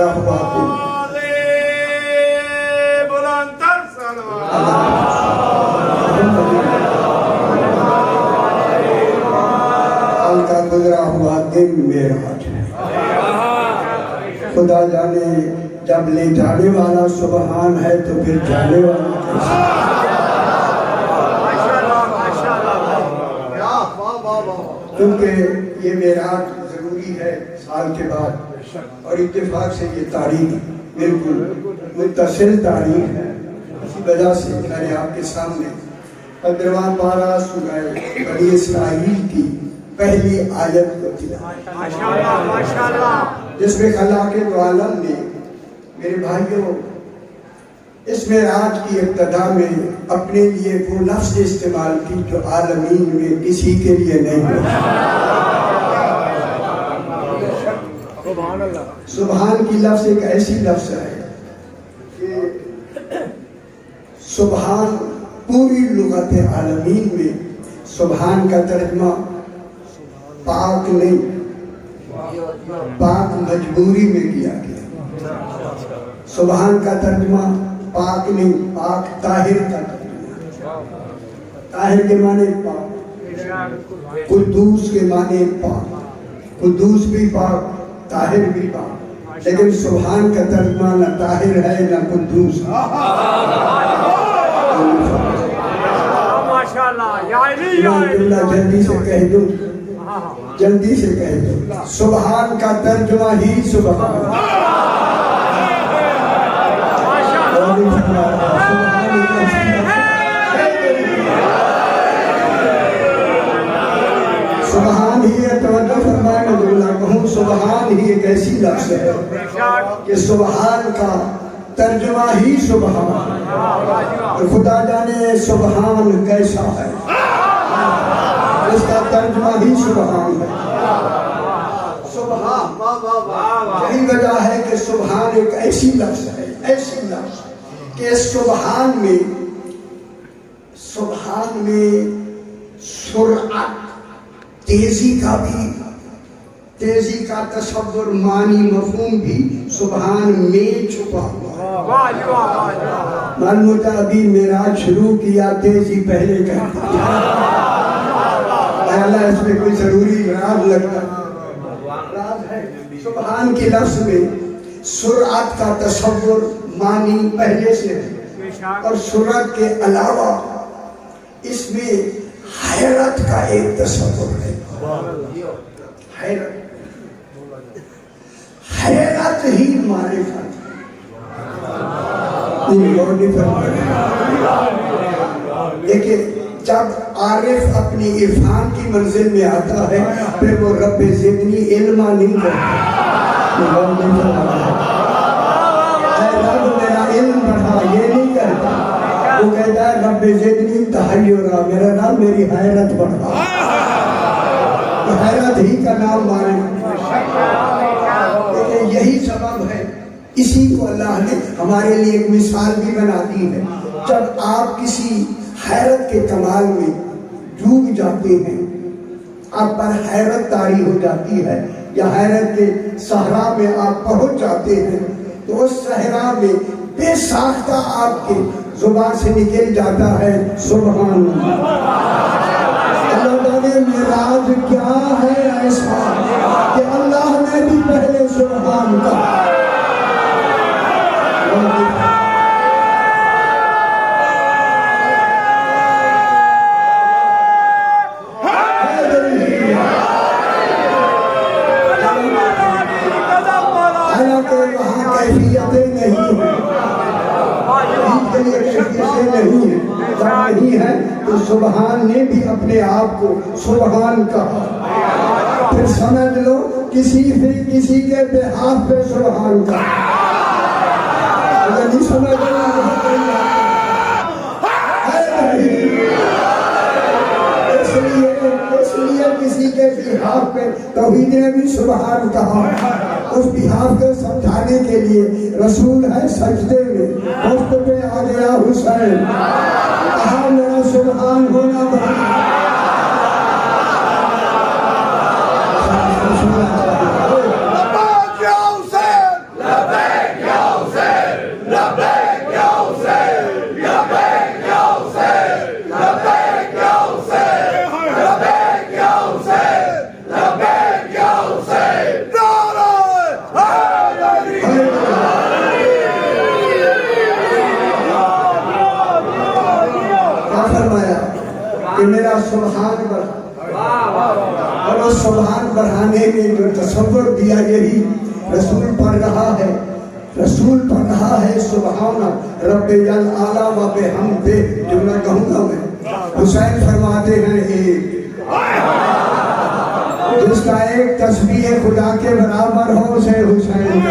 بلندر کل کا گزرا ہوا دن معراج ہے۔ خدا جانے جب لے جانے والا سبحان ہے تو پھر جانے والا کیسا؟ کیونکہ یہ معراج ضروری ہے سال کے بعد، اور اتفاق سے یہ تاریخ بالکل متصل تاریخ ہے۔ اسی وجہ سے میں نے آپ کے سامنے 15واں پارہ سورہ بنی اسرائیل کی پہلی آیت کو تلاوت جس میں خلاق عالم نے میرے بھائیوں اس معراج کی ابتدا میں اپنے لیے وہ لفظ استعمال کی جو عالمین میں کسی کے لیے نہیں ہے۔ سبحان کی لفظ ایک ایسی لفظ ہے کہ سبحان پوری لغت عالمین میں سبحان کا ترجمہ پاک نہیں، پاک مجبوری میں کیا گیا۔ سبحان کا ترجمہ پاک نہیں، پاک طاہر کا ترجمہ۔ طاہر کے معنی پاک، قدوس کے معنی پاک، قدوس بھی پاک، طاہر بھی پاک، لیکن سبحان کا ترجمہ نہ طاہر ہے نہ قدوس ہے۔ جلدی سے کہہ دوں، جلدی سے کہہ دوں، سبحان کا ترجمہ ہی سبحان۔ سبحان ہی ہے، توجہ فرمائے میں جملہ کہوں، سبحان ہی ایک ایسی لفظ ہے کہ سبحان کا ترجمہ ہی سبحان۔ خدا جانے سبحان کیسا ہے، اس کا ترجمہ ہی سبحان ہے۔ سبحان یہی وجہ ہے کہ سبحان ایک ایسی لفظ ہے، ایسی لفظ کہ سبحان میں سرعت، تیزی کا تصور، معنی، مفہوم بھی سبحان میں چھپا ہوا ہے۔ معلوم ہوتا ابھی معراج شروع کیا، تیزی پہلے کہتا اللہ اس میں کوئی ضروری راز لگتا راز ہے۔ سبحان کے لفظ میں سرعت کا تصور، معنی پہلے سے ہے، اور سرعت کے علاوہ اس میں حیرت کا ایک تصور ہے۔ حیرت ہی معرفت دیکھیں، جب عارف اپنی عرفان کی منزل میں آتا ہے پھر وہ رب زدنی علما نہیں کرتا، اے رب میرا علم بڑھا یہ نہیں کرتا، وہ کہتا ہے رب زدنی تحیرا، میرا رب میری حیرت بڑھا۔ حیرت ہی کا نام معرفت۔ لیکن یہی سبب ہے، اسی کو اللہ نے ہمارے لیے ایک مثال بھی بنا دی ہے۔ جب آپ کسی حیرت کے کمال میں ڈوب جاتے ہیں، آپ پر حیرت طاری ہو جاتی ہے، یا حیرت کے صحرا میں آپ پہنچ جاتے ہیں، تو اس صحرا میں بے ساختہ آپ کے زبان سے نکل جاتا ہے سبحان اللہ۔ اللہ نے معراج کیا ہے ایسا کہ اللہ نے بھی پہلے سبحان کہا۔ نہیں ہے تو سبحان نے بھی اپنے آپ کو سبحان کہا۔ پھر سمجھ لو کسی کے بہاف پہ سبحان کہا، نہیں سمجھ لو اس لیے کسی کے بہاف پہ توحید نے بھی سبحان کہا۔ اس بہاف کو سمجھانے کے لیے رسول ہے سجدے میں، مفت پہ آ گیا حسین، کہا میرا سبحان ہونا بڑھا۔ لبیک یا حسین، لبیک سبحان بڑھا، اور اس سبحان بڑھانے میں جو تصور دیا یہی رسول پڑھ رہا ہے، رسول پڑھ رہا ہے سبحان رب الاعلی و بحمدہ، جملہ کہوں گا میں۔ حسین فرماتے ہیں ایک جس کا ایک تسبیح خدا کے برابر ہو اسے حسین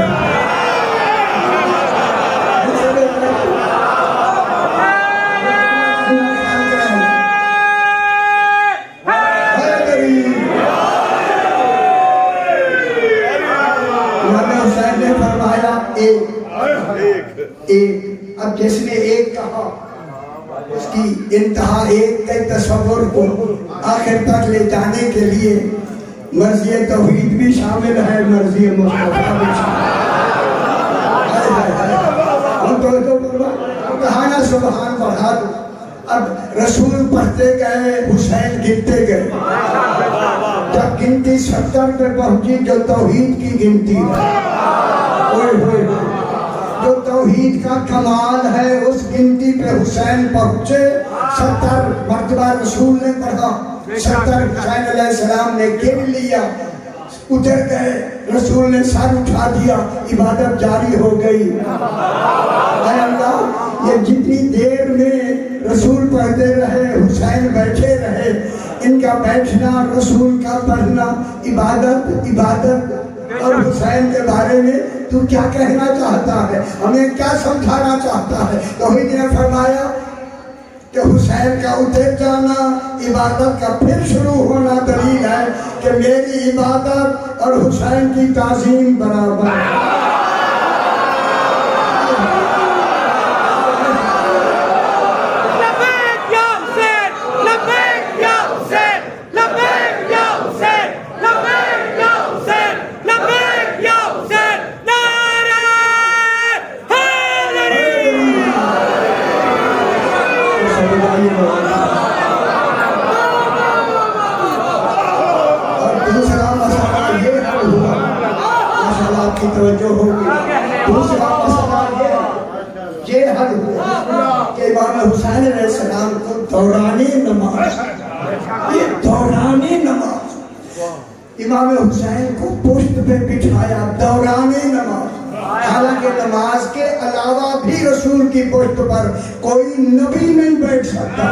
حسین نے فرمایا ایک۔ اب جس نے ایک کہا اس کی انتہا ایک کے تصور کو آخر تک لے جانے کے لیے مرضی توحید بھی شامل ہے، مرضی مصطفیٰ بھی شامل ہے۔ کہا نا سبحان بڑھا دو، اب رسول پڑھتے گئے، حسین گنتے گئے، جب گنتی 70 پہ پہنچی جو توحید کی گنتی ہے، جو توحید کا کمال ہے اس گنتی پہ حسین پہنچے، 70 مرتبہ رسول نے پڑھا، 70 حسین علیہ السلام نے گر لیا، اتر گئے، رسول نے سر اٹھا دیا، عبادت جاری ہو گئی۔ اے اللہ، یہ جتنی دیر میں رسول پڑھتے رہے، حسین بیٹھے رہے، ان کا بیٹھنا، رسول کا پڑھنا، عبادت اور حسین کے بارے میں تو کیا کہنا چاہتا ہے، ہمیں کیا سمجھانا چاہتا ہے؟ توحید نے فرمایا کہ حسین کا اتر جانا، عبادت کا پھر شروع ہونا دلیل ہے کہ میری عبادت اور حسین کی تعظیم برابر ہے۔ کی توجہ ہوگی، دوسرا مسئلہ یہ حل ہوا کہ امام حسین علیہ السلام کو دورانی نماز، یہ دورانی نماز، امام حسین کو پشت پہ بٹھایا، دورانی نماز، حالانکہ نماز کے علاوہ بھی رسول کی پشت پر کوئی نبی نہیں بیٹھ سکتا۔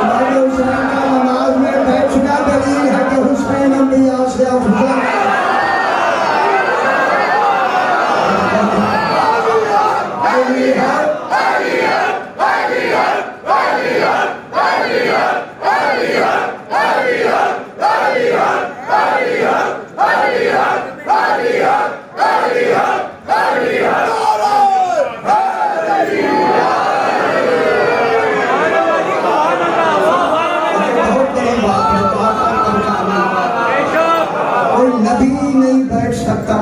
امام حسین کا نماز میں بیٹھنا دلیل ہے کہ حسین انبیاء سے افضل ہے۔ کوئی نبی نہیں بیٹھ سکتا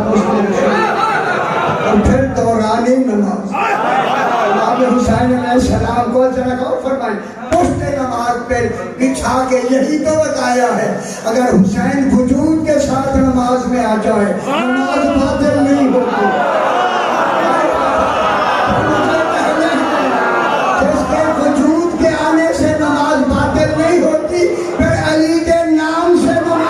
اور پھر دورانی نماز امام حسین علیہ السلام کو ذرا غور فرمائیں، پشت نماز پہ بچھا کے یہی تو بتایا ہے اگر حسین وجود کے ساتھ نماز میں آ جائے نماز باطل نہیں ہوتی۔ جس کے وجود کے آنے سے نماز باطل نہیں ہوتی، پھر علی کے نام سے نماز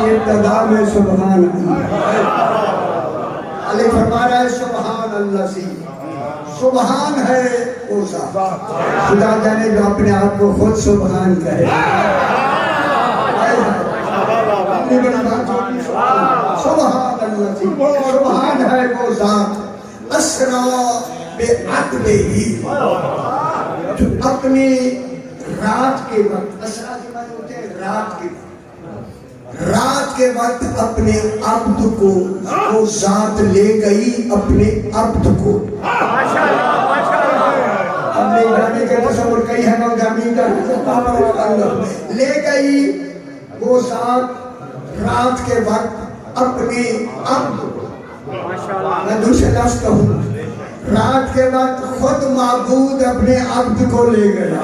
ابتدا میں سبحان اللہ علی فرما رہا ہے سبحان اللہ سی سبحان ہے وہ ذات، خدا جانے جو اپنے آپ کو خود سبحان کہے. سبحان اللہ، سبحان ہے وہ ذات اسرا بعقبہ، جو اپنے رات کے وقت، اسرا کے معنی ہوتے ہیں رات کے وقت، رات کے وقت اپنے عبد کو وہ ذات لے گئی، اپنے عبد کو. ہم لے جانے کے تصور کئی ہے نا جامی کا لے گئی وہ ذات رات کے وقت اپنے عبد کو. میں دوسرے لفظ کہوں، رات کے وقت خود معبود اپنے عبد کو لے گیا.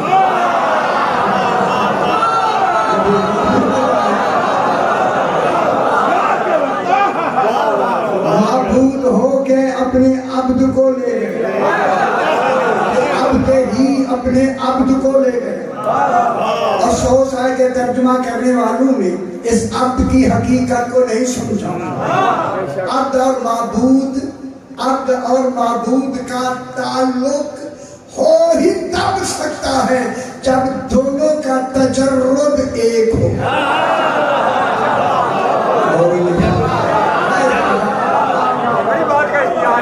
معبود ہو کے اپنے عبد کو لے گئے، عبد ہی اپنے عبد کو لے گئے. افسوس ہے کہ ترجمہ کرنے والوں نے اس عبد کی حقیقت کو نہیں سمجھا. عبد اور معبود کا تعلق ہو ہی تب سکتا ہے جب دونوں کا تجرد ایک ہو.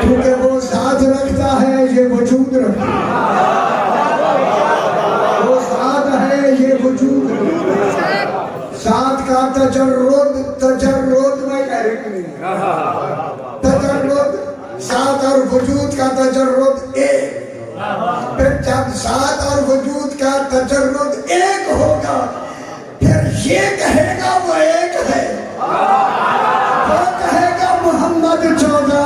کیونکہ وہ ذات رکھتا ہے، یہ وجود رکھتا ہے. وہ ذات ہے، یہ وجود رکھتا ہے. ذات کا تجرد میں کہہ رہی ہوں، تجرد ذات اور وجود کا تجرد ایک. پھر جب ذات اور وجود کا تجرد ایک ہوگا پھر یہ کہے گا وہ ایک ہے، وہ کہے گا محمد 14.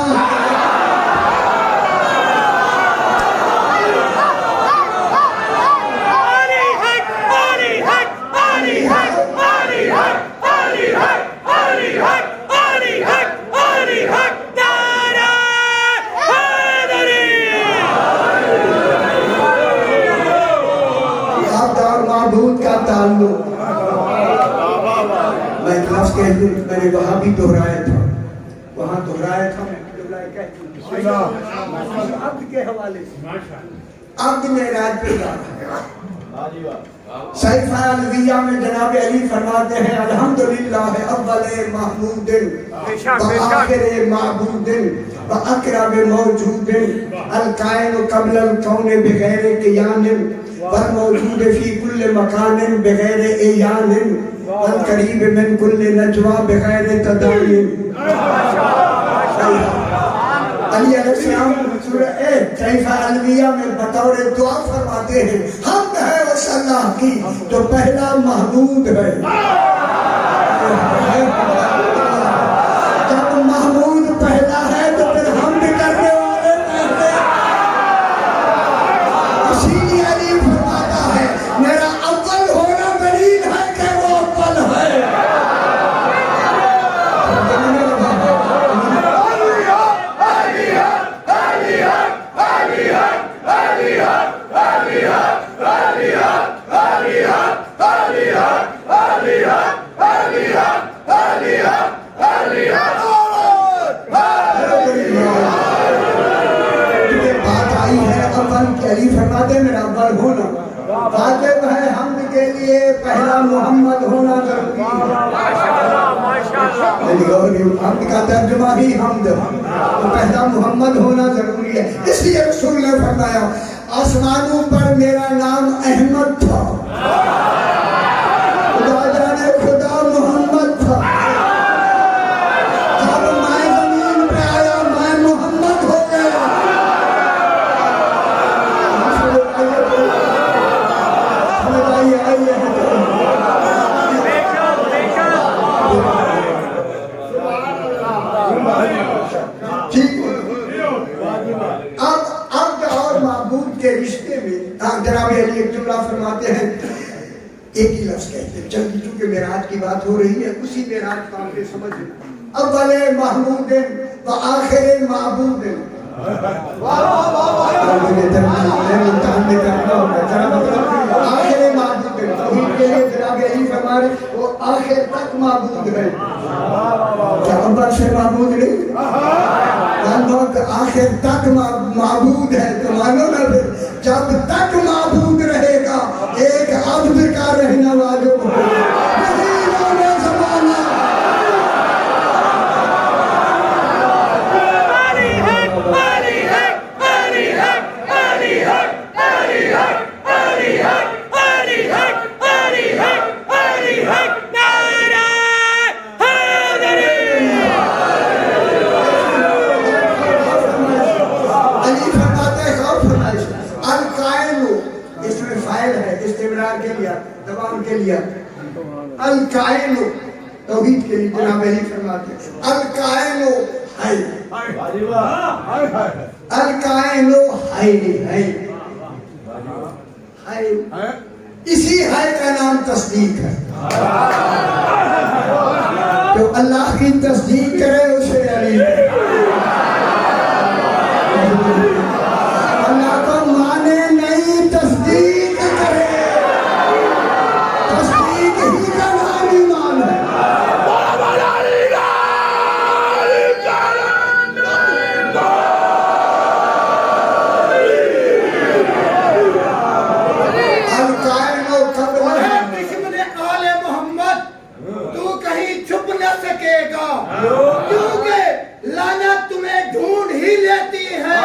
تعلق میں ایک لفظ کہہ دوں، میں نے وہاں بھی دہرایا تھا، وہاں دہرایا تھا میں عبد کے حوالے سے. عبد معراج پہ جا رہا ہے. صحیفہ الویہ میں جناب علی فرماتے ہیں الحمدللہ اول محمود وآخر معبود واقرب موجود الکائن قبل الکون بغیر قیام والموجود فی کل مکان بغیر ایان والقریب من کل نجوى بغیر تداعی. علی علیہ السلام سورہ صحیفہ الویہ میں بطور دعا فرماتے ہیں حمد ہے اس اللہ کی جو پہلا محمود ہے. جب محمود پہلا ہے تو پھر حمد کرنے والے پہلے. اسی لیے علی فرماتا ہے میرا اول ہونا دلیل ہے کہ وہ اول ہے. علی فرماتے ہیں میرا اول ہونا واجب ہے، حمد کے لیے پہلا محمد ہونا ضروری ہے. حمد کا ترجمہ ہی حمد، تو پہلا محمد ہونا ضروری ہے. اس لیے رسول نے فرمایا آسمانوں پر میرا نام احمد تھا، خدا جانے خدا محمد تھا. جب میں زمین پہ آیا میں محمد ہو گیا. اب اور معبود کے رشتے میں جناب علی ایک جملہ فرماتے ہیں، ایک ہی لفظ کہتے ہیں چونکہ معراج کی بات ہو رہی ہے، اسی معراج کا آپ نے سمجھ اول محمود و آخر معبود. آخر معبود توحید کے لیے جناب علی فرما رہے وہ آخر تک معبود ہے. کیا اول سے معبود نہیں؟ وقت آخر تک معبود ہے تو مانو نا پھر جب تک معبود رہے گا ایک عبد کا رہنا واجب ہوگا زمانہ کے لیا دوام کے لیا القائل توحید کے لیے جناب علی فرماتے ہیں القائل حی القائل حی اسی حی کا نام تصدیق ہے جو اللہ کی تصدیق کرے اسے علی اللہ کو مانے نہیں تصدیق کرے کیونکہ لعنت تمہیں ڈھونڈ ہی لیتی ہے.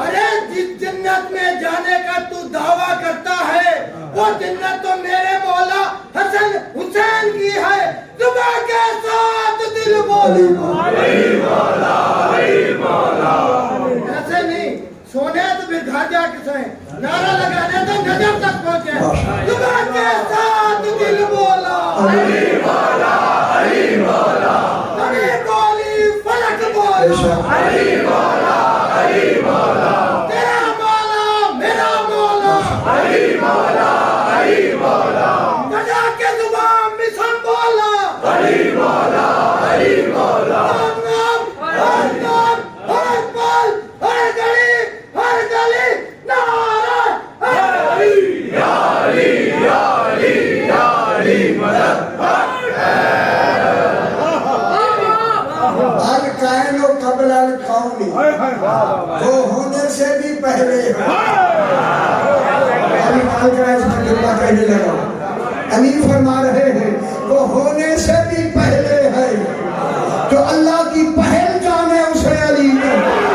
ارے جس جنت میں جانے کا تو دعویٰ کرتا ہے وہ جنت تو میرے مولا حسن حسین کی ہے. صبح کے ساتھ دل بولی علی مولا علی مولا. ایسے نہیں سونے تو پھر گھر جا کے سوئیں, نعرہ لگانے تو نجف تک پہنچے. صبح کے ساتھ دل بولا علی مولا علی مولا. علی مولا علی مولا. تیرا مولا میرا مولا علی مولا علی مولا. بجا کے زبان مسلم بولا علی مولا علی مولا. ہر نام ہر پل ہر گلی ہر گلی نعرہ علی یا علی یا علی یا علی مدد. الکائن و قبل الکون وہ ہونے سے بھی پہلے کہنے لگا. علی فرما رہے ہیں وہ ہونے سے بھی پہلے ہے. جو اللہ کی پہل جانے اسے علی کہتے ہیں.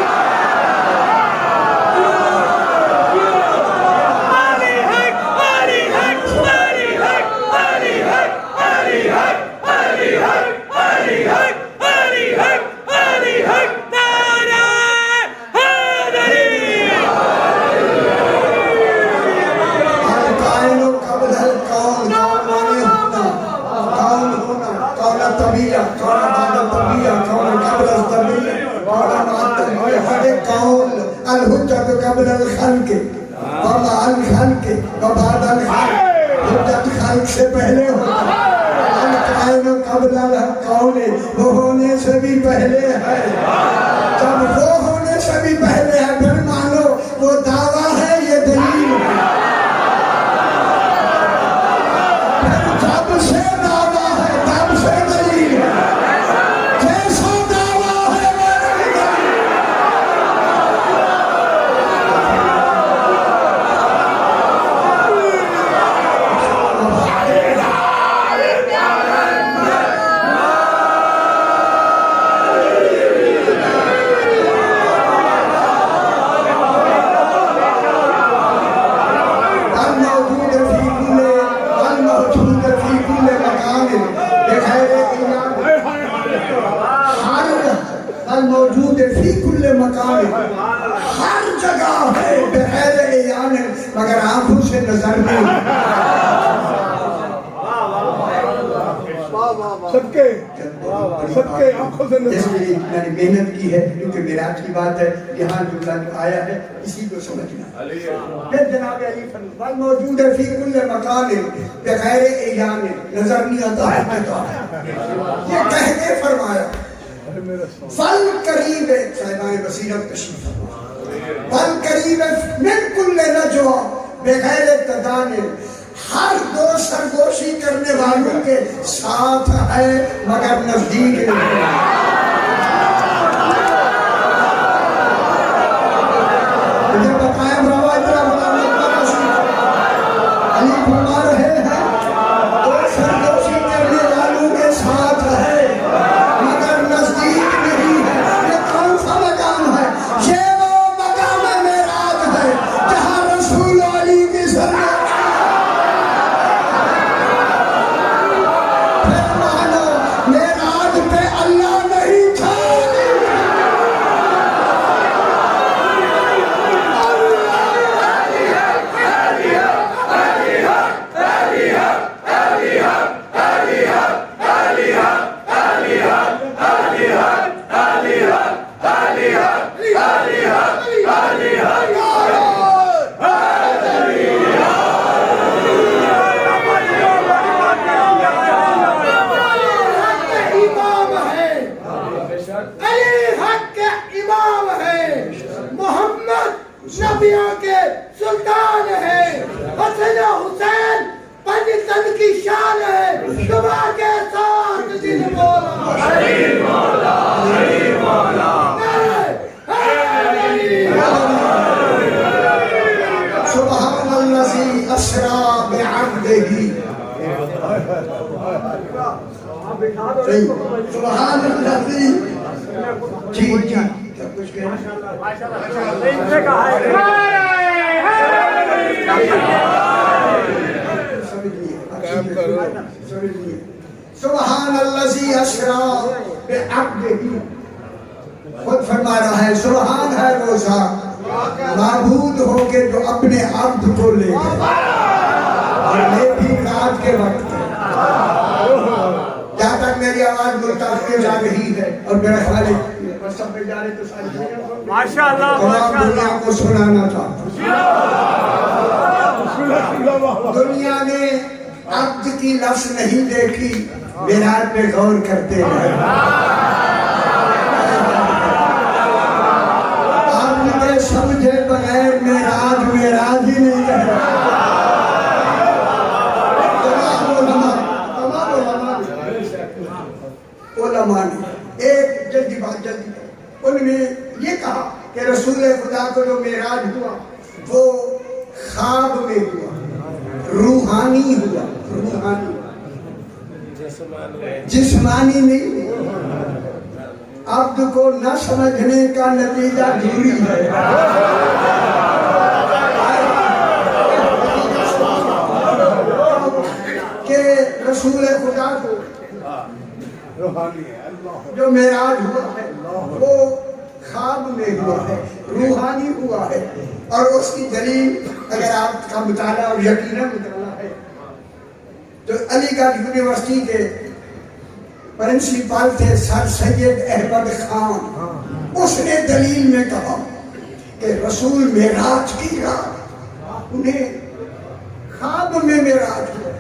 الحجت قبل الخلق وما الخلق وبعد الخلق. حجت خلق سے پہلے ہوتا. القائن قبل الکون وہ ہونے سے بھی پہلے ہے. جب وہ ہونے سے بھی پہلے ہے پھر مانو وہ دعویٰ ہے یہ دلیل ہے. جب سے دعویٰ ہے تب سے دلیل ہے. جیسا دعویٰ ہے موجود فی کل مکان, ہر جگہ ہے بغیر اعیان مگر آنکھوں سے نظر نہیں. صدقے آنکھوں سے نظر. اس لیے میں نے محنت کی ہے کیونکہ معراج کی بات ہے. یہاں جو آیا ہے اسی کو سمجھنا. پھر جناب علی فرمایا موجود فی کل مکان بغیر اعیان نظر نہیں آتا ہے. یہ کہہ کے فرمایا فل قریب صاحبان بصیرت تشریف فل قریب من کل نجوا بغیر تدان. ہر دو سرگوشی کرنے والوں کے ساتھ ہے مگر نزدیک نہیں. علی فرما رہے ہیں تو سرگوشی کرنے والوں کے ساتھ ہے مگر نزدیک نہیں ہے. یہ کون سا مقام ہے؟ یہ وہ مقام معراج ہے جہاں رسول علی کی سرگوشی. پھر مانو معراج پہ اللہ نہیں تھا. نبیوں کے سلطان ہے. حسن حسین پنجتن کی شان ہے. صبح کے ساتھ دل مولا علی مولا علی مولا. سبحان الذی اسری بعبدہ. سبحان الذی. جی جی کیا کچھ کہنا؟ سبحان الذی اسری بعبدہ. خود فرما رہا ہے سبحان ہے وہ ذات معبود ہو کے جو اپنے عبد کو لے گئے. اور یہ بھی رات کے وقت ہے. جہاں تک میری آواز ملتاز جا رہی ہے اور میرا خیال ہے سب پہ جا رہے تو ساری ماشاءاللہ تمام دنیا کو سنانا چاہتا ہوں. دنیا نے عبد کی لفظ نہیں دیکھی معراج پہ غور کرتے ہیں. عبد کے سمجھے بغیر معراج معراج ہی نہیں ہے. علماء نے ایک جلدی ان نے یہ کہا کہ رسول خدا کو جو معراج ہوا وہ خواب میں ہوا, روحانی ہوا, روحانی جسمانی نہیں. عبد کو نہ سمجھنے کا نتیجہ جھوری ہے. کہ رسول خدا کو جو معراج ہوا ہے وہ خواب میں ہوا ہے, روحانی ہوا ہے. اور اس کی دلیل اگر آپ کا مطالعہ اور یقیناً مطالعہ ہے تو علی گڑھ یونیورسٹی کے پرنسپل تھے سر سید احمد خان, اس نے دلیل میں کہا کہ رسول معراج کی رات انہیں خواب میں معراج ہوا,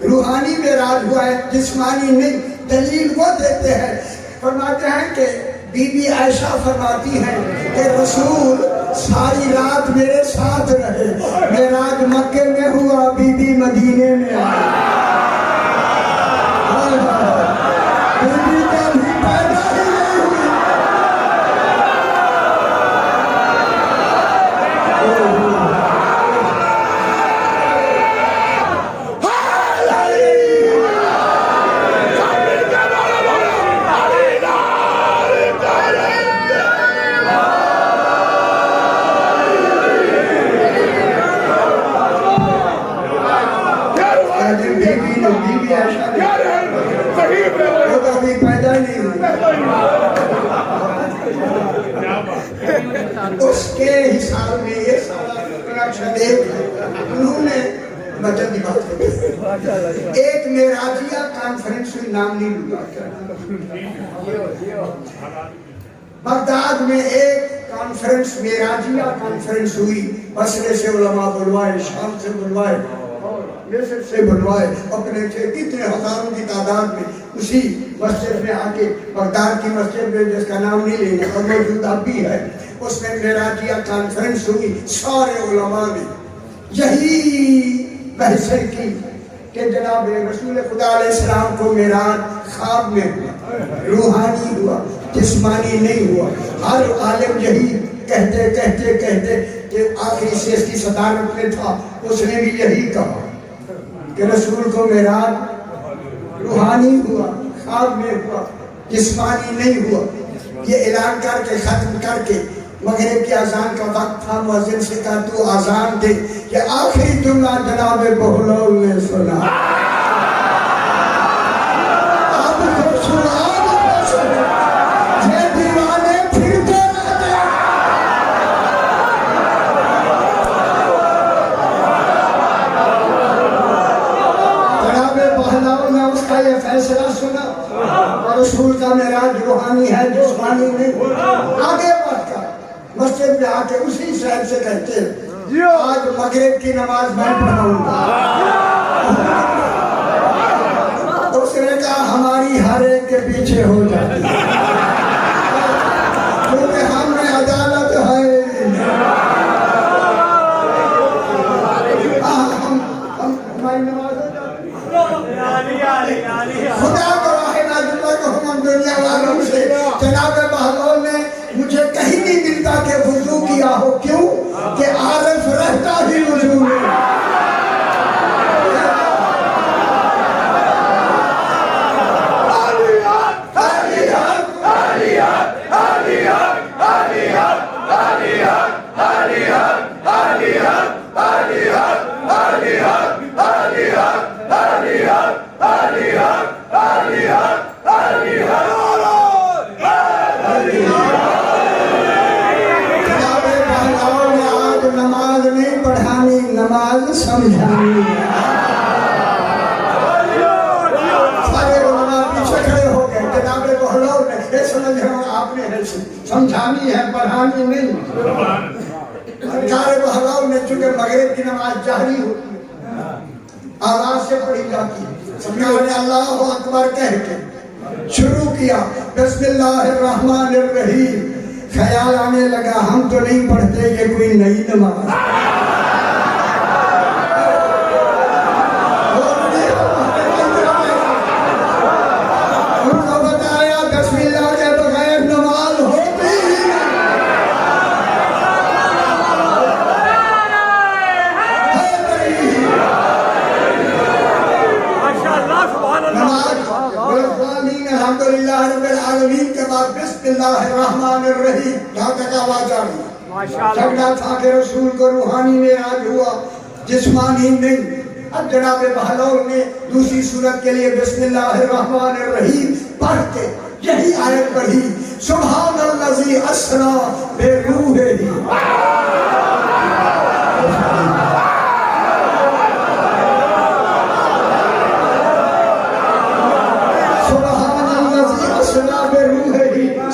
روحانی معراج ہوا ہے, جسمانی نہیں. دلیل وہ دیتے ہیں, فرماتے ہیں کہ بی بی عائشہ فرماتی ہیں کہ رسول ساری رات میرے ساتھ رہے, معراج مکے میں ہوا, بی بی مدینے میں آئی. بی بی کا بھی پیدا ہی نہیں ہوئی. اس کے حساب میں یہ سارا انہوں نے مجد کی بات کی. ایک معراجیہ کانفرنس نام نہیں لگا, بغداد میں ایک کانفرنس معراجیہ کانفرنس ہوئی. بصرے سے علماء بلوائے, شام سے بلوائے, مصر سے بلوائے, اپنے تھے کتنے ہزاروں کی تعداد میں اسی مسجد میں آ کے, بغداد کی مسجد میں جس کا نام نہیں لینا اور موجود اب بھی ہے, اس میں معراجیہ کانفرنس ہوئی. سارے علماء نے یہی بحث کی کہ جناب رسول خدا علیہ السلام کو معراج خواب میں ہوا, روحانی ہوا, جسمانی نہیں ہوا. ہر عالم یہی کہتے کہتے کہتے کہ آخری شیخ کی صدارت میں تھا، اس نے بھی یہی کہا کہ رسول کو معراج روحانی ہوا، خواب میں ہوا، جسمانی نہیں ہوا۔ یہ اعلان کر کے ختم کر کے مغرب کی اذان کا وقت تھا، مؤذن سے کہا تو اذان دے، کہ آخری جملہ جناب بہلول نے سنا۔ اب کو سنا، یہ دیوانے پھرتے رہتے۔ جناب بہلول نے اس کا یہ فیصلہ سنا، اور رسول کا معراج روحانی ہے، جسمانی نہیں۔ آگے بڑھ کر مسجد میں آ کے اسی شہر سے کہتے ہیں آج مغرب کی نماز میں پڑھاؤں گا۔ اس نے کہا ہماری ہر ایک کے پیچھے ہو جاتی ہے، کیونکہ ہم میں عدالت ہے۔ ہماری نماز ہو جاتی ہے۔ خدا کو رحمہ اللہ کو ہم دنیا والوں سے جناب بہلول نے مجھے کہیں نہیں ملتا کہ وضو کیا ہو، کیوں کہ عارف رہتا ہی وضو میں۔ نماز نہیں پڑھانی، نماز سمجھانی ہے۔ سارے علماء پیچھے کھڑے ہو گئے، جناب بہلول نے یہ سمجھ رہا ہوں آپ نے سمجھانی ہے، پڑھانی نہیں۔ جناب بہلول نے چونکہ مغرب کی نماز جہری ہوتی ہے، آواز سے پڑھی جاتی ہے، انہوں نے اللہ اکبر کہہ کے شروع کیا، بسم اللہ الرحمن الرحیم۔ خیال آنے لگا ہم تو نہیں پڑھتے، یہ کوئی نئی نماز۔ ان کو بتایا بسم اللہ کے بغیر نماز ہوتی ہی الحمدللہ رب العالمین کے بعد بسم اللہ الرحمن الرحیم، یہاں تک آواز آ رہی۔ جھگڑا تھا کہ رسول کو روحانی معراج ہوا، جسمانی نہیں۔ اب جناب بہلول نے دوسری صورت کے لیے بسم اللہ الرحمن الرحیم پڑھ کے یہی آیت پڑھی، سبحان الذی اسری بروحہ۔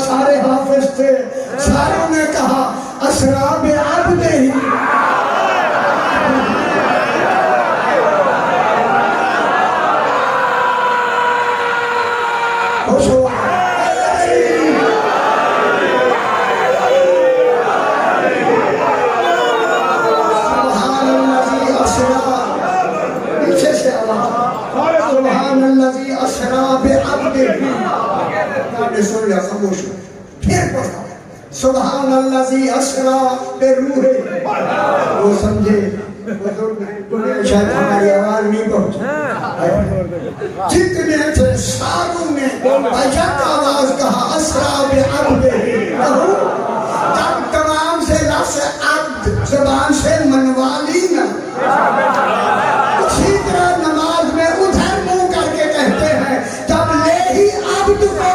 سارے حافظ تھے، ساروں نے کہا اسرا بعبدہ۔ سبحان الذی اسرا، پیچھے سے آواز، سبحان الذی اسرا بعبدہ۔ آپ نے سن لیا، خاموش ہو۔ پھر پڑھا سبحان الذی اسری بروحہ۔ وہ سمجھے شاید ہماری آواز نہیں پہنچی، جتنے تھے ساروں نے بیک آواز کہا اسری بعبدہ۔ جب تمام سے لفظ عبد زبان سے منوا لی نا، اسی طرح نماز میں ادھر منہ کر کے کہتے ہیں، جب لے ہی عبد کو گئے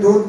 2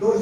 2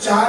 4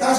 10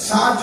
60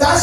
10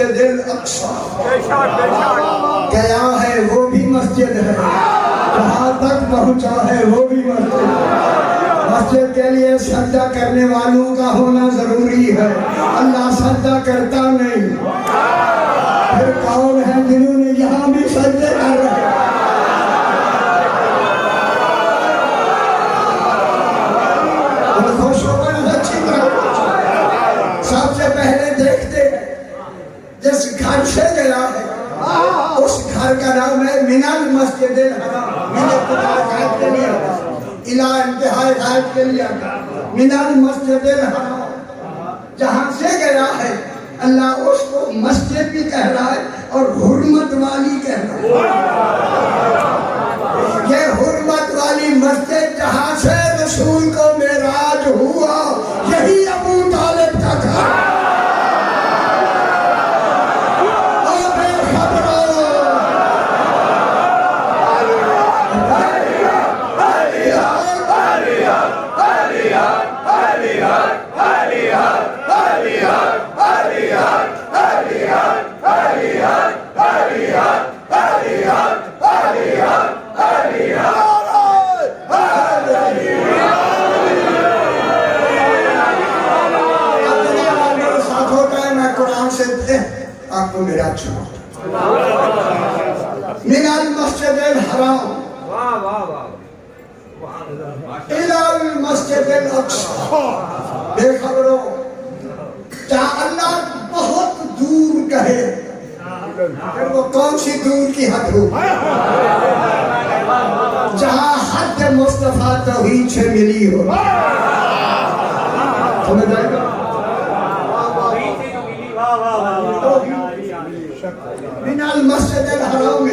مسجد الاقصی گیا ہے وہ بھی مسجد ہے، جہاں تک پہنچا ہے وہ بھی مسجد ہے۔ مسجد کے لیے سجدہ کرنے والوں کا ہونا ضروری ہے، اللہ سجدہ کرتا نہیں۔ پھر کون ہے جنہوں نے یہاں بھی سجدے کر رہے ہیں؟ خوش ہو کر اچھی طرح سب سے پہلے دیکھتے جس گھر سے گیا ہے اس گھر کا نام ہے من المسجد الحرام، من ابتداء غائب کے لیے الہ انتہائی غائب کے لیے من المسجد الحرام، جہاں سے گیا ہے اللہ اس کو مسجد بھی کہہ رہا ہے اور حرمت والی کہہ رہا ہے۔ یہ حرمت والی مسجد جہاں سے رسول کو معراج ہوا، یہی ابو طالب کا گھر۔ آپ کو میرا چھوڑا من المسجد الحرام الى المسجد الاقصی، بے خبروں جہاں اللہ بہت دور کہے پھر وہ کون سی دور کی حد ہو؟ جہاں حد مصطفیٰ توحید سے ملی ہو۔ سمجھ آئے گا؟ من المسجد الحرام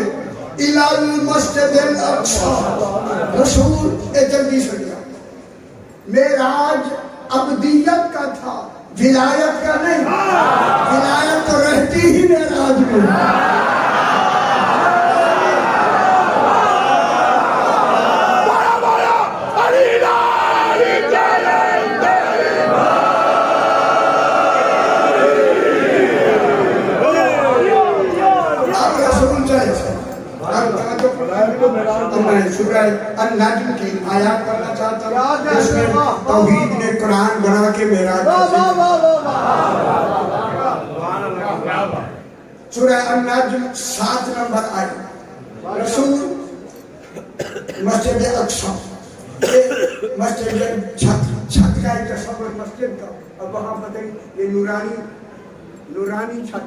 الى المسجد الاقصی، رسول جلدی سے گیا۔ معراج عبدیت کا تھا، ولایت کا نہیں۔ ولایت تو رہتی ہی معراج میں۔ میں سورہ النجم کی آیات پڑھنا چاہتا ہوں جس میں توحید نے قرآن بنا کے معراج سورہ النجم 7 نمبر آیت۔ رسول مسجد اقصی، مسجد چھت کا ایک تصور مسجد کا، اور وہاں بتائیں یہ نورانی چھت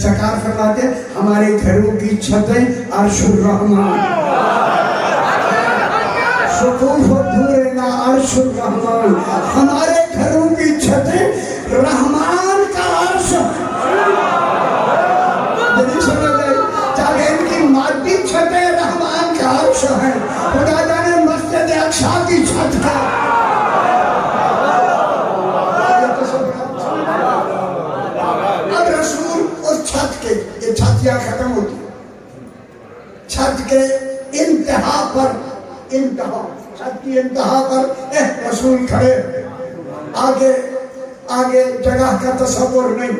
سرکار فرماتے ہمارے گھروں کی چھتیں عرش الرحمان، سقوف الدورنا عرش الرحمان، ہمارے گھروں کی چھتیں رحمان کا عرش۔ چاہے ان کی مادی چھتیں رحمان کا عرش ہیں، خدا جانے مسجد اقصی کی چھت ہے۔ یہ چھتیاں ختم ہوتی ہیں، چھت کے انتہا پر چھت کی انتہا پر رسول کھڑے، آگے جگہ کا تصور نہیں۔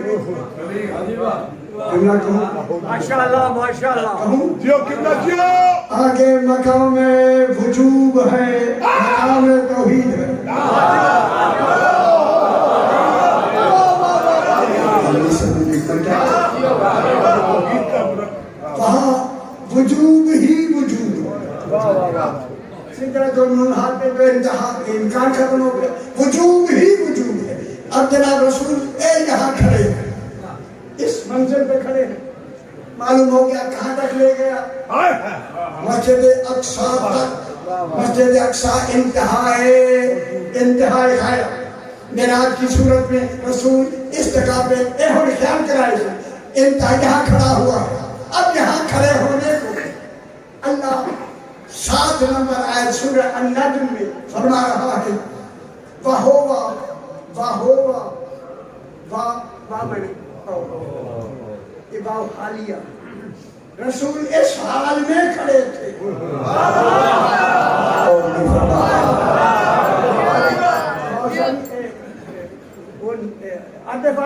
آگے مقام وجوب ہے، مقام توحید ہے۔ وہاں وجود ہی وجود، ہاتھ میں تو انتہا امکان ختم ہو گیا، وجود ہی وجود ہے۔ اب جناب رسول یہاں کھڑے ہیں، اس منزل پہ کھڑے ہیں، معلوم ہو گیا کہاں تک لے گیا؟ مسجد اقصی تک۔ مسجد اقصی انتہائی غائب معراج کی صورت میں رسول اس جگہ پہ خیال کرائے سے انتہا یہاں کھڑا ہوا ہے۔ اب یہاں کھڑے ہونے کو اللہ 7 نمبر آیت سورہ النجم میں فرما رہا ہے، وَهُوَ یہ باو حالیہ، رسول اس حال میں کھڑے تھے۔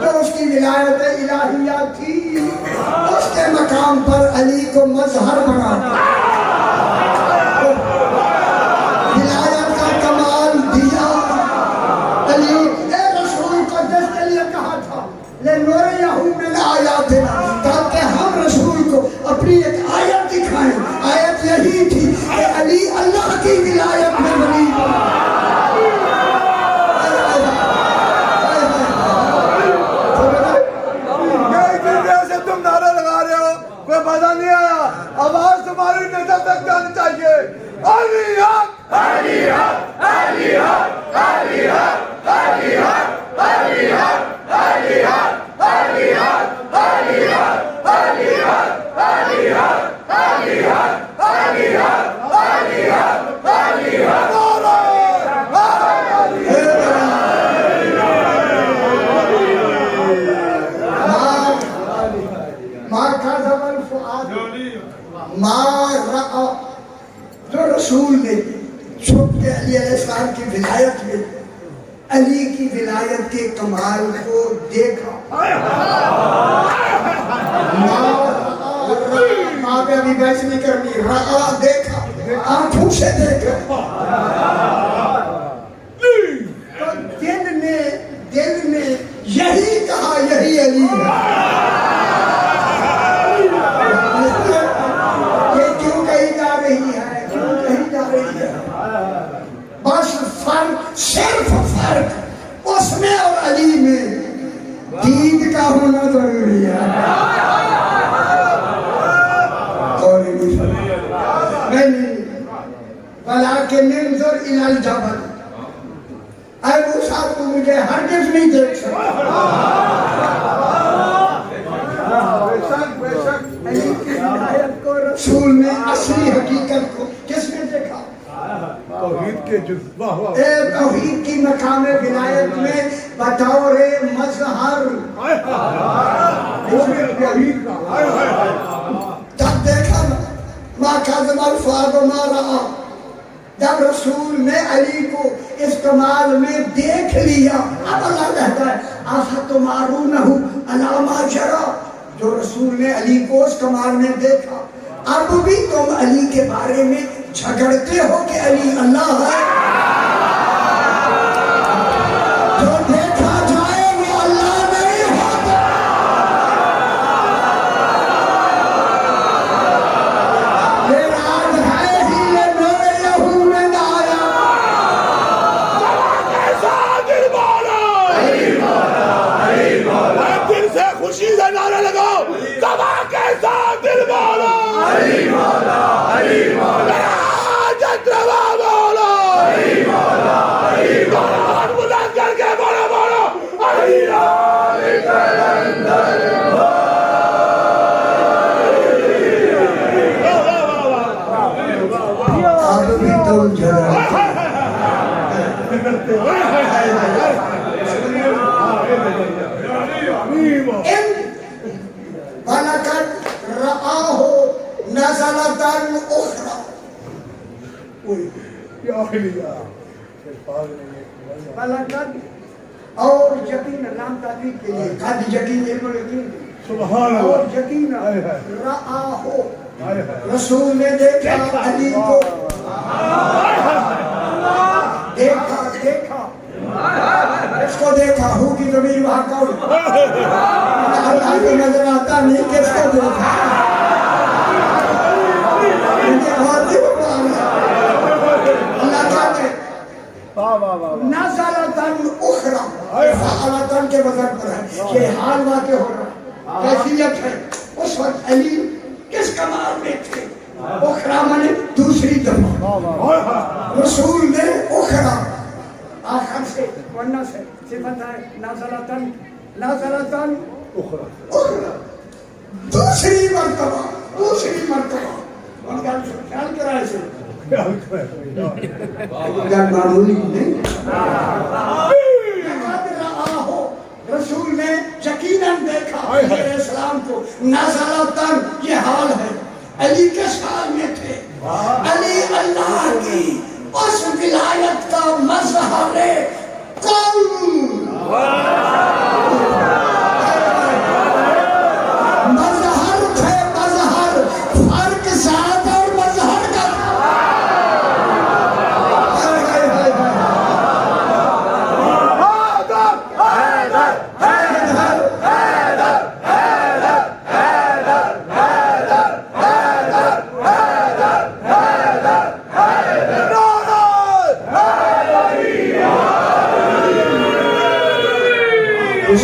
جو اس کی ولایت الہیہ تھی، اس کے مقام پر علی کو مظہر بنا دیا، ولایت کا کمال دیا علی۔ اے رسول کو جس کے لیے کہا تھا لِنُرِيَهُ مِنْ آیَاتِنَا، تاکہ ہم رسول کو اپنی ایک آیت دکھائیں، آیت یہی تھی کہ علی اللہ کی ولایت میں ولی بنا۔ تم نعرہ لگا رہے ہو، کوئی مزہ نہیں آیا، آواز تمہاری نظر تک جانی چاہیے۔ علی حق، علی حق، علی حق، علی حق، علی حق، علی حق، علی حق، علی حق، علی حق، علی حق، علی حق، علی حق، علی حق، علی حق، علی حق۔ جو رسول نے چھپ کے علی علیہ السلام کی ولایت میں علی کی ولایت کے کمال کو دیکھا، ماں پہ ابھی بحث نہیں کرنی، رہا دیکھا، آنکھوں سے دیکھا، تو دل نے یہی کہا یہی علی ہے۔ بس فرق، صرف فرق اس میں اور علی میں دین کا ہونا ضروری ہے، اور نہیں ولیکن انظر الی الجبل، اے موسیٰ تو مجھے ہرگز نہیں دیکھ سکتا۔ علی کی ہدایت کو، رسول نے اصلی حقیقت کو کس نے دیکھا؟ توحید کے جذبہ، اے توحید کی مقام ولایت میں بطور مظہر، جب دیکھا ما کذب الفؤاد ما رأى، جب رسول نے علی کو اس کمال میں دیکھ لیا، اب اللہ کہتا ہے افتمارونہ علی ما جری، جو رسول نے علی کو اس کمال میں دیکھا، اب بھی تم علی کے بارے میں جھگڑتے ہو کہ علی اللہ ہے؟ جو دیکھا جائے وہ اللہ نہیں ہوتا۔ یہ راز ہے ہی لِنُرِيَهُ مِنْ آیَاتِنَا۔ دل مولا، علی مولا، علی مولا، دل سے خوشی سے نعرہ لگاؤ، تبا کے ساتھ دل مولا، علی مولا، علی مولا، جتروا مولا، علی مولا، علی مولا، ہاتھ بلند کر کے بولو بولو، علی علی کلندر اب بھی تم جھگڑتے وَلَقَدْ رَآهُ نَزْلَةً أُخْرَى، وَلَقَدْ، اور یقین لام تعبیر کے لیے، قد یقین علم و یقین، سبحان اور اللہ، یقین رآہ، رسول نے دیکھا علی کو، دیکھا اس کو دیکھا، ہو کی ضمیر وہاں کون؟ اللہ کو نظر آتا نہیں، کس کو دیکھا؟ اللہ کہتے ہیں نزلتاً اخرى، فعلتاً کے وزن پر ہے، یہ حال واقع ہو رہا، کیفیت ہے۔ اس وقت علی کس کمال میں تھے؟ اخرى مانے دوسری دفعہ، رسول نے اخرى، آخر سے ورنہ سے صفت ہے نازلتاً، نازلتاً اخرى، دوسری مرتبہ، ان کا خیال کرائے سے جان معمولی نہیں۔ رسول نے یقیناً دیکھا علیہ السلام کو، نازلتاً، یہ حال ہے، علی کس حال میں تھے؟ علی اللہ کی اس ولایت کا مظہر کون،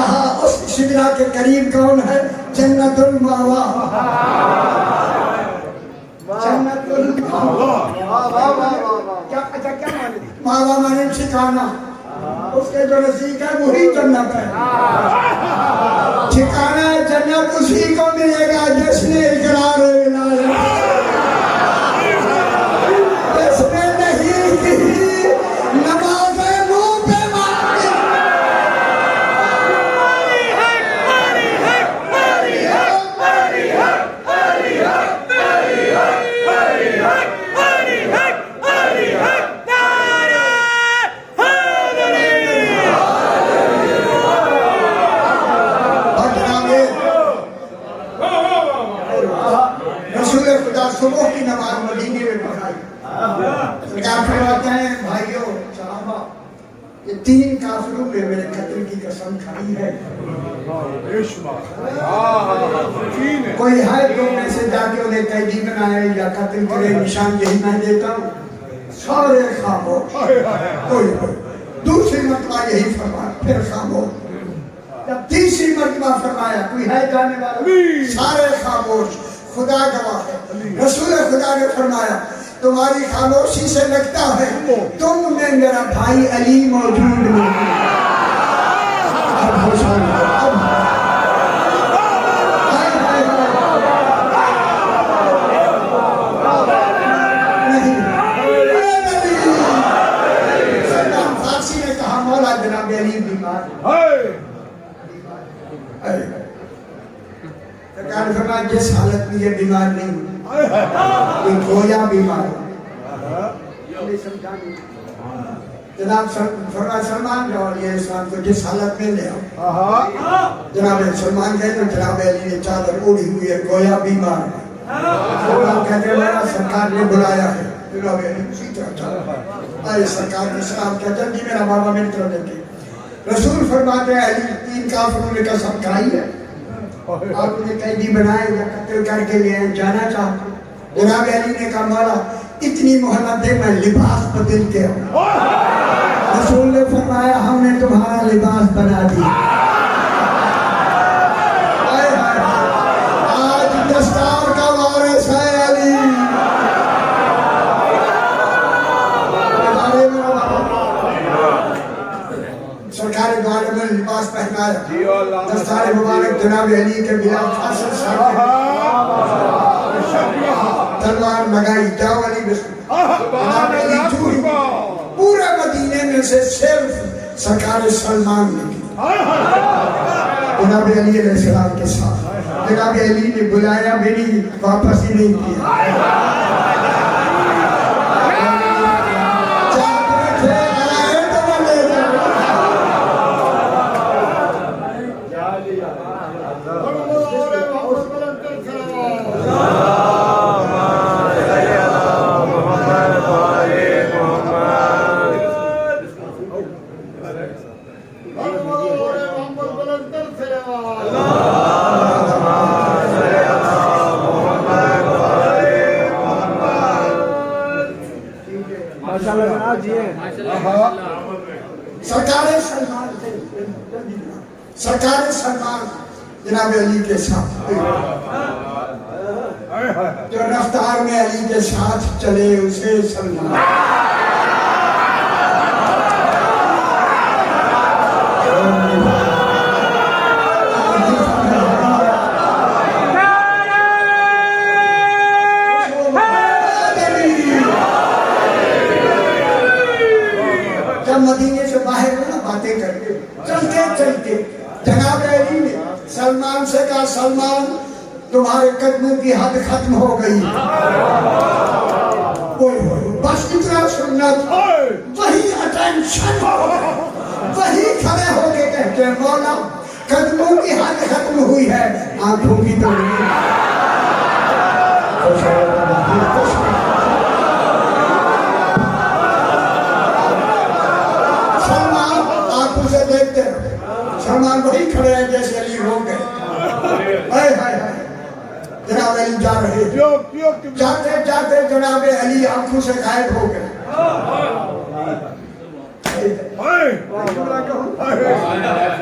کہا اس سدرا کے قریب کون ہے؟ جنت الماوا، جنت الماوا، ماوا مانے ٹھکانا، اس کے جو نزدیک ہے وہی جنت ہے، ٹھکانا ہے جنت اسی کو ملے گا جس نے اقرار الہی، جس نے نہیں کی نماز منہ پہ ماری۔ رسول خدا صبح کی نماز مدینے میں پڑھائی، سرکار فرماتے ہیں بھائیوں صحابہ یہ 3 کافروں نے میرے قتل کی قسم کھائی ہے، کوئی ہے تو میں سے جا کے انہیں قیدی بنائے یا قتل کرے، نشان یہی میں دیتا ہوں۔ سارے خاموش، کوئی دوسری مرتبہ یہی فرمایا، پھر خاموش، جب تیسری مرتبہ فرمایا کوئی ہے جانے والا، سارے خاموش۔ خدا گواہ ہے، رسول خدا نے فرمایا تمہاری خاموشی سے لگتا ہے تم میں میرا بھائی علی موجود نہیں۔ فارسی نے کہا مولا جناب علی بیمار، سرکار نے فرمایا جس حالت میں یہ بیمار نہیں، یہ گویا بیمار ہے۔ جناب فرمایا سلمان جاؤ یہ اسلام کو جس حالت میں لے آؤ۔ جناب سلمان گئے تو جناب علی نے چادر اوڑی ہوئی ہے، گویا بیمار ہے۔ سلمان کہتے ہیں میرا سرکار نے بلایا ہے، جناب علی اسی طرح چادر آئے سرکار کے سلام کہتے ہیں جی میرا بابا میری طرف دیکھے۔ رسول فرماتے ہیں علی 3 کافروں نے قسم کھائی ہے، آپ نے قیدی بنائے یا قتل کر کے لے جانا چاہتے۔ جناب علی نے کہا مولا اتنی محنت دے میں لباس بدل کے آؤں۔ رسول نے فرمایا ہم نے تمہارا لباس بنا دیا۔ آج دستار کا وارث ہے علی۔ سرکار دو عالم میں لباس پہنایا، دستار مبارک جناب علی کے بلال فاصل صاحب تلوار لگائی، جاؤ علی بسم جناب علی جوڑی پورے مدینے میں سے صرف سرکار سلمان نے کی جناب علی علیہ السلام کے ساتھ۔ جناب علی نے بلایا بھی نہیں، واپس ہی نہیں کیا۔ سرکار سلمان جناب علی کے ساتھ، جو رفتار میں علی کے ساتھ چلے اسے سلمان۔ جب مدینے سے باہر باتیں کر کے چلتے چلتے جناب علی نے سلمان سے کہا سلمان تمہارے قدموں کی حد ختم ہو گئی، بس اتنا سننا تھا۔ وہی اٹینشن، وہی کھڑے ہو کے کہتے ہیں مولا قدموں کی حد ختم ہوئی ہے، آنکھوں کی تو نہیں۔ سلمان آنکھوں سے دیکھتے ہیں، سلمان وہی کھڑے ہیں جیسے علی رو گئے۔ جناب علی جا رہے، جاتے جاتے جناب علی آنکھوں سے غائب ہو گئے۔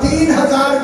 3000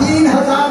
3000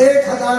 1000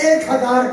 1000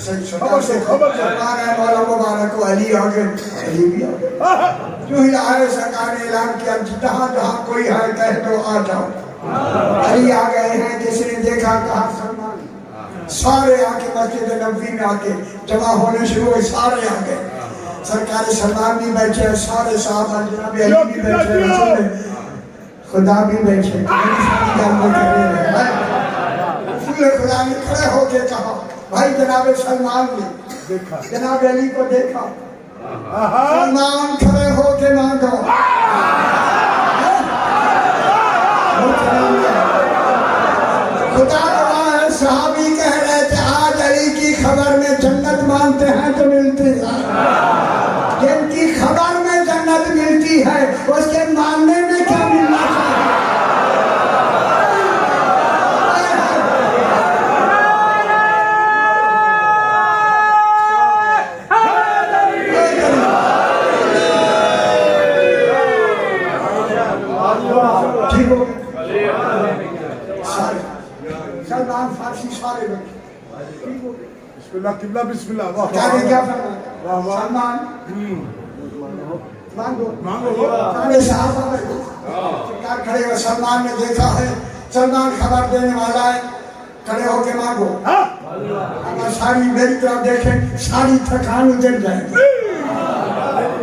سلمان ہے مولا مبارک و علی آگے علی بھی آگے جو ہی آئے سرکار نے اعلان کیا جہاں جہاں کوئی ہے کہہ دو آ جاؤ علی آ گئے ہیں کسی نے دیکھا کہا سلمان سارے آ کے مسجد نبوی میں آ کے جمع ہونے شروع ہوئے سارے آ گئے سرکار سلمان بھی بیٹھے سارے صحابہ جناب علی بھی بیٹھے رسول خدا بھی بیٹھے رسول خدا نے کھڑے ہو کے کہا بھائی جناب سلمان نے جناب علی کو دیکھا سلمان کھڑے ہو کے مانگو خدا گواہ ہے صحابی کہہ رہے تھے آج علی کی خبر میں جنت مانتے ہیں تو ملتی ہے جن کی خبر میں جنت ملتی ہے اس کے ماننے میں کیا ملنا چاہیے سلمان فارسی سارے بیٹھے بسم اللہ قبلہ بسم اللہ کیا نے کیا فرمایا سلمان مانگو سارے صحابہ بیٹھے سرکار کھڑے ہوئے سلمان نے دیکھا ہے سلمان خبر دینے والا ہے کھڑے ہو کے مانگو اگر ساری میری طرف دیکھیں ساری تھکان اتر جائے گی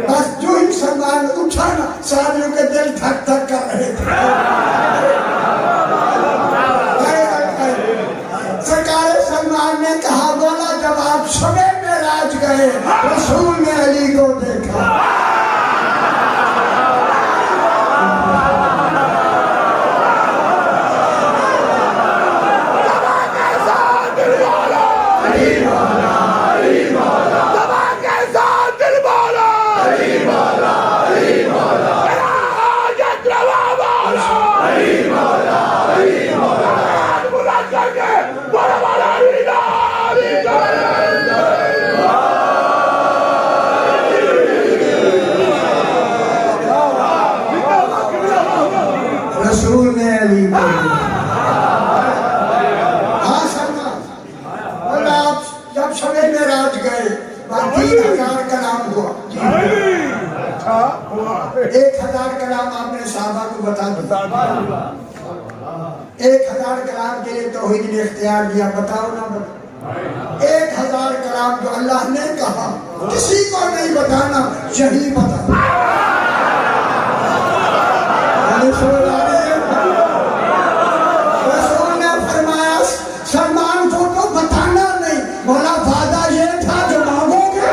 بس جو ہی سلمان اٹھا نا ساریوں کے دل تھک تھک کر رہے تھے سرکار سلمان نے کہا بولا جب آپ شب معراج گئے رسول نے علی کو دیکھا رسول نے علی کو ہاں سلمان بولا آپ جب شب معراج گئے 3000 کلام ہوا 1000 کلام آپ نے صحابہ کو بتا دیا 1000 کلام کے لیے توحید نے اختیار دیا بتاؤ نہ بتاؤ 1000 کلام جو اللہ نے کہا کسی کو نہیں بتانا یہی بتا رسول نے فرمایا سلمان کو تو بتانا نہیں بولا وعدہ یہ تھا جو مانگو گے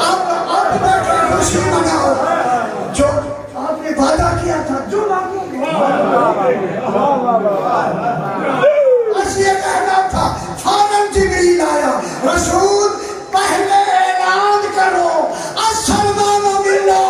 اب بیٹھے خوشی مناؤ جو آپ نے وعدہ کیا تھا جو مانگو گے بس یہ کہنا تھا فوراً جبریل آیا رسول پہلے اعلان کرو السلمان باللہ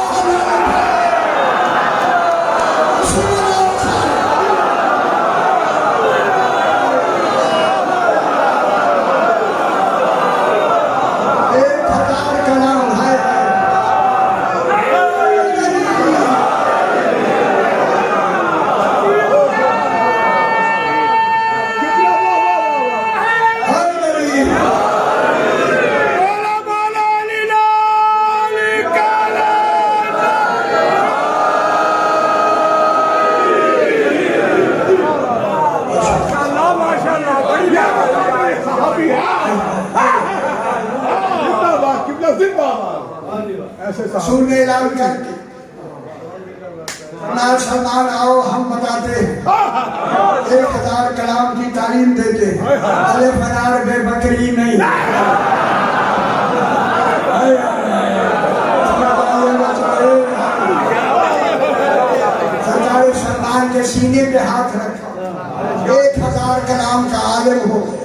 رسول نے اعلان کر کے سلمان آؤ ہم بتاتے ہیں 1000 کلام کی تعلیم دیتے ہیں الف انار بے بکری نہیں سرکار سلمان کے سینے پہ ہاتھ رکھا 1000 کلام کا عالم ہو گیا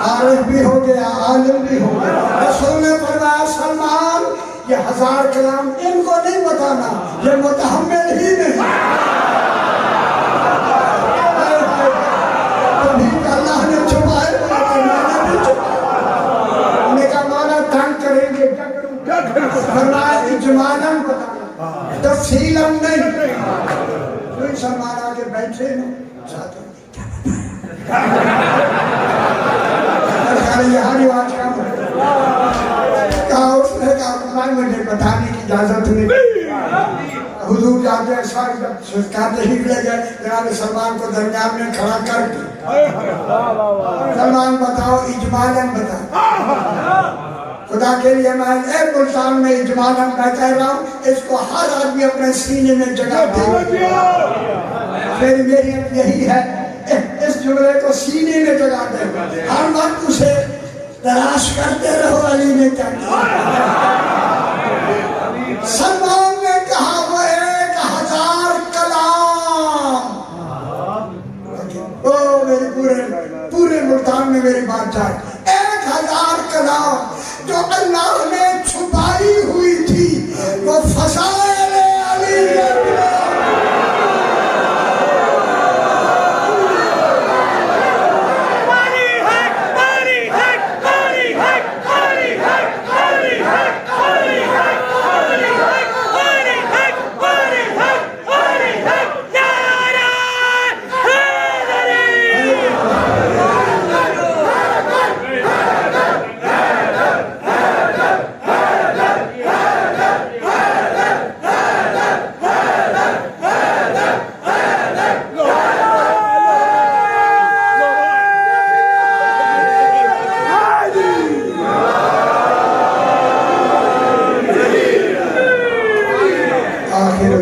عارف بھی ہو گیا عالم بھی ہو گیا رسول نے فرمایا سلمان یہ 1000 کلام ان کو نہیں بتانا یہ متحمل ہی نہیں کبھی اللہ نے چھپائے میں نے بھی چھپایا انہیں کا معنی تنگ کریں گے فرمایا اجمالاً بتانا تفصیلاً نہیں مسلمان آ کے بیٹھے نا ساتھ کیا بتایا یہاں رواج کا کہا اس نے کہا مجھے بتانے کی اجازت نہیں. حضور جاتے ہیں ساتھ جب سرکار تشریف لے گئے جناب سلمان کو درمیان میں کھڑا کر کے سلمان بتاؤ اجمالاً بتاؤ خدا کے لیے میں ایک ملتان میں اجمالاً میں کہہ رہا ہوں اس کو ہر آدمی اپنے سینے میں جگہ دے. پھر میری یہی ہے اس جملے کو سینے میں جگہ دے ہر وقت اسے تلاش کرتے رہو علی نے کیا کیا. سلمان نے کہا وہ 1000 کلام او میری پورے ملتان میں میری بات جائے 1000 کلام جو اللہ نے چھپائی ہوئی تھی وہ فضائل علی آخر